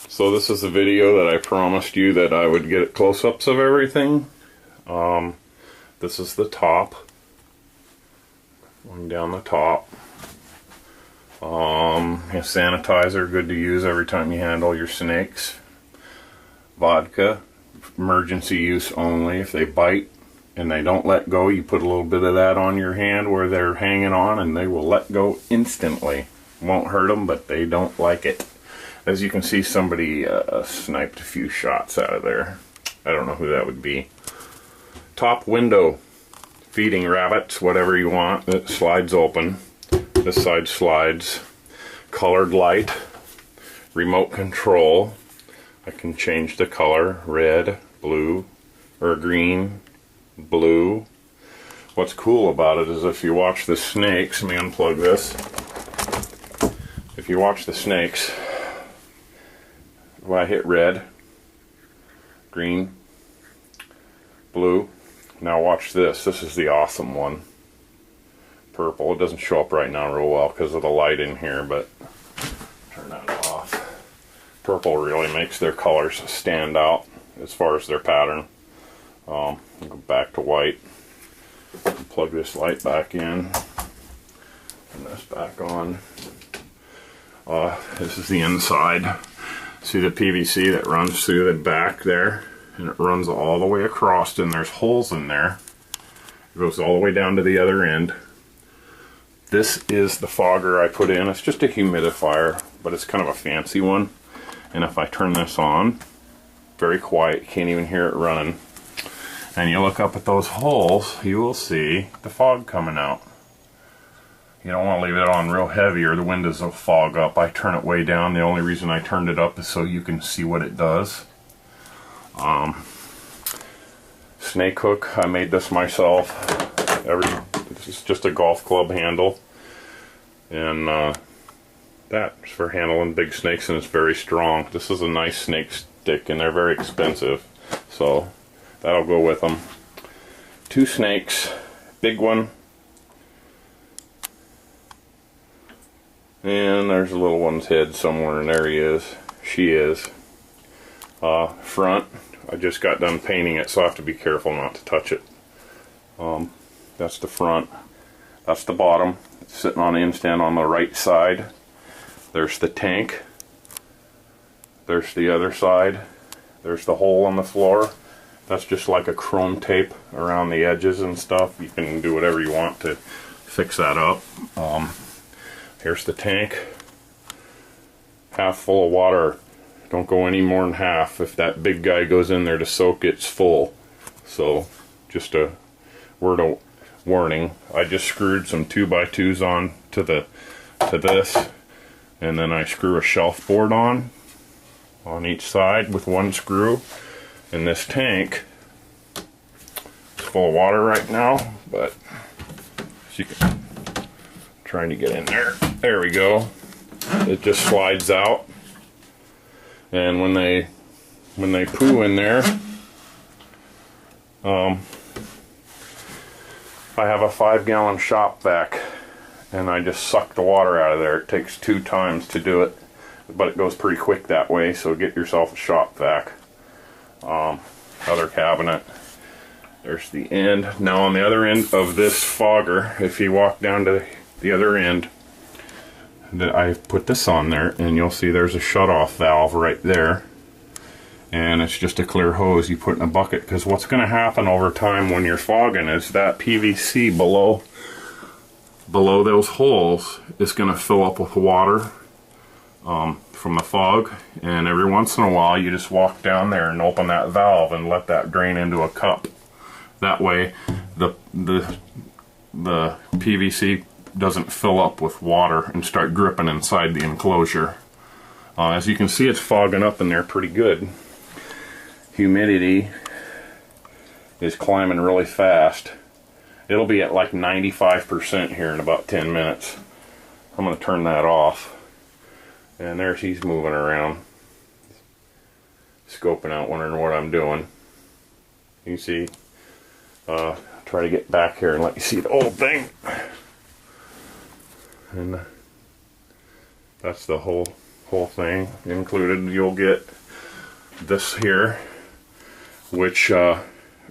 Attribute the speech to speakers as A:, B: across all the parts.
A: So this is the video that I promised you that I would get close-ups of everything. This is the top. Going down the top. Sanitizer, good to use every time you handle your snakes. Vodka, emergency use only. If they bite and they don't let go, you put a little bit of that on your hand where they're hanging on and they will let go instantly. Won't hurt them, but they don't like it. As you can see, somebody sniped a few shots out of there. I don't know who that would be. Top window, feeding rabbits, whatever you want. It slides open. This side slides. Colored light, remote control. I can change the color, red, blue, or green, blue. What's cool about it is if you watch the snakes, let me unplug this. If you watch the snakes, when I hit red, green, blue, now watch this. This is the awesome one. Purple. It doesn't show up right now real well because of the light in here, but turn that off. Purple really makes their colors stand out as far as their pattern. I'll go back to white. Plug this light back in. Turn this back on. This is the inside. See the PVC that runs through the back there? And it runs all the way across, and there's holes in there. It goes all the way down to the other end. This is the fogger I put in. It's just a humidifier, but it's kind of a fancy one. And if I turn this on, very quiet, you can't even hear it running. And you look up at those holes, you will see the fog coming out. You don't want to leave it on real heavy or the windows will fog up. I turn it way down. The only reason I turned it up is so you can see what it does. Snake hook, I made this myself. This is just a golf club handle. And that's for handling big snakes, and it's very strong. This is a nice snake stick, and they're very expensive. So that'll go with them. 2 snakes, big one. And there's a little one's head somewhere, and there he is. She is. Front, I just got done painting it, so I have to be careful not to touch it. That's the front. That's the bottom. It's sitting on the instand on the right side. There's the tank. There's the other side. There's the hole on the floor. That's just like a chrome tape around the edges and stuff. You can do whatever you want to fix that up. Here's the tank. Half full of water. Don't go any more than half. If that big guy goes in there to soak, it's full. So just a word of warning. I just screwed some 2x2s on to this, and then I screw a shelf board on each side with one screw. And this tank is full of water right now, but as you can, trying to get in there. There we go. It just slides out, and when they poo in there, I have a 5-gallon shop vac, and I just suck the water out of there. It takes 2 times to do it, but it goes pretty quick that way, so get yourself a shop vac. Other cabinet. There's the end. Now on the other end of this fogger, if you walk down to the other end, that I put this on there, and you'll see there's a shut-off valve right there. And it's just a clear hose you put in a bucket, because what's going to happen over time when you're fogging is that PVC below those holes is going to fill up with water from the fog, and every once in a while you just walk down there and open that valve and let that drain into a cup. That way the PVC doesn't fill up with water and start dripping inside the enclosure. As you can see, it's fogging up in there pretty good. Humidity is climbing really fast. It'll be at like 95% here in about 10 minutes. I'm going to turn that off. And there he's moving around, scoping out, wondering what I'm doing. You can see, try to get back here and let you see the whole thing. And that's the whole whole thing included. You'll get this here, which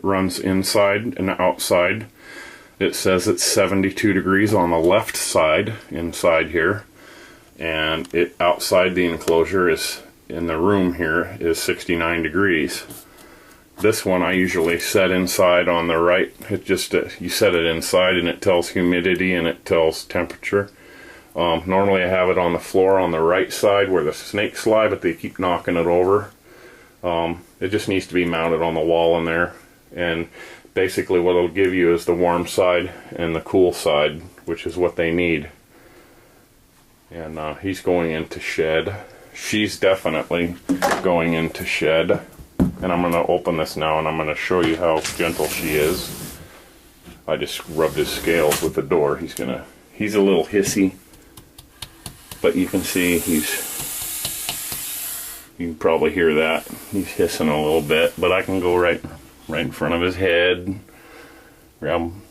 A: runs inside and outside. It says it's 72 degrees on the left side inside here, and it outside the enclosure is in the room here is 69 degrees. This one I usually set inside on the right. It just you set it inside and it tells humidity and it tells temperature. Normally I have it on the floor on the right side where the snakes lie, but they keep knocking it over. It just needs to be mounted on the wall in there, and basically what it'll give you is the warm side and the cool side, which is what they need. And he's going into shed. She's definitely going into shed. And I'm going to open this now and I'm going to show you how gentle she is. I just rubbed his scales with the door. He's a little hissy, but you can see you can probably hear that. He's hissing a little bit, but I can go right in front of his head. Grab him.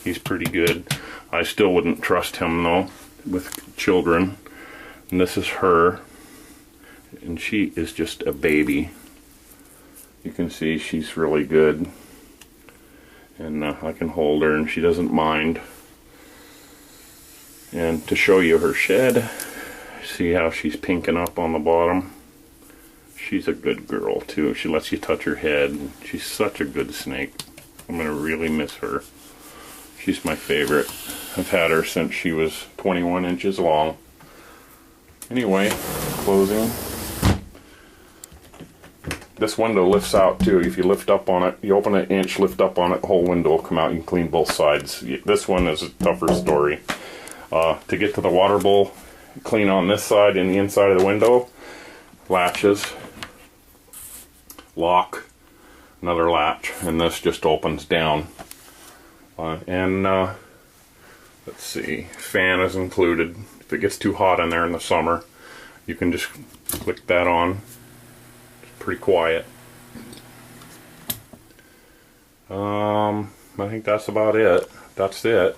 A: He's pretty good. I still wouldn't trust him though with children. And this is her, and she is just a baby. You can see she's really good, and I can hold her and she doesn't mind. And to show you her shed, see how she's pinking up on the bottom? She's a good girl too. She lets you touch her head. She's such a good snake. I'm gonna really miss her. She's my favorite. I've had her since she was 21 inches long. Anyway, closing. This window lifts out too. If you lift up on it, you open an inch, lift up on it, the whole window will come out. You can clean both sides. This one is a tougher story. To get to the water bowl, clean on this side and the inside of the window. Latches, lock, another latch, and this just opens down. Let's see, fan is included. If it gets too hot in there in the summer, you can just click that on. It's pretty quiet. I think that's about it. That's it.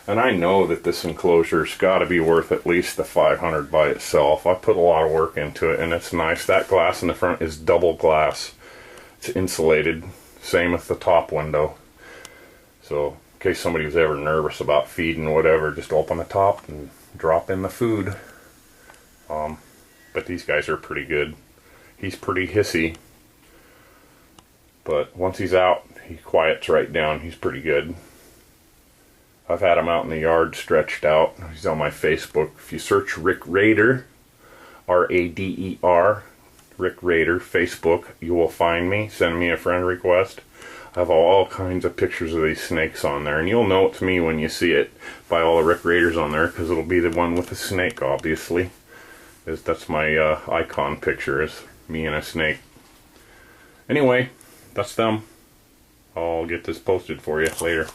A: And I know that this enclosure's got to be worth at least the $500 by itself. I put a lot of work into it, and it's nice. That glass in the front is double glass. It's insulated. Same with the top window. So in case somebody was ever nervous about feeding or whatever, just open the top and drop in the food. But these guys are pretty good. He's pretty hissy, but once he's out, he quiets right down. He's pretty good. I've had him out in the yard stretched out. He's on my Facebook. If you search Rick Rader, R-A-D-E-R, Rick Rader, Facebook, you will find me. Send me a friend request. I have all kinds of pictures of these snakes on there, and you'll know it's me when you see it by all the Rick Raiders on there, because it'll be the one with the snake, obviously. That's my icon picture, is me and a snake. Anyway, that's them. I'll get this posted for you later.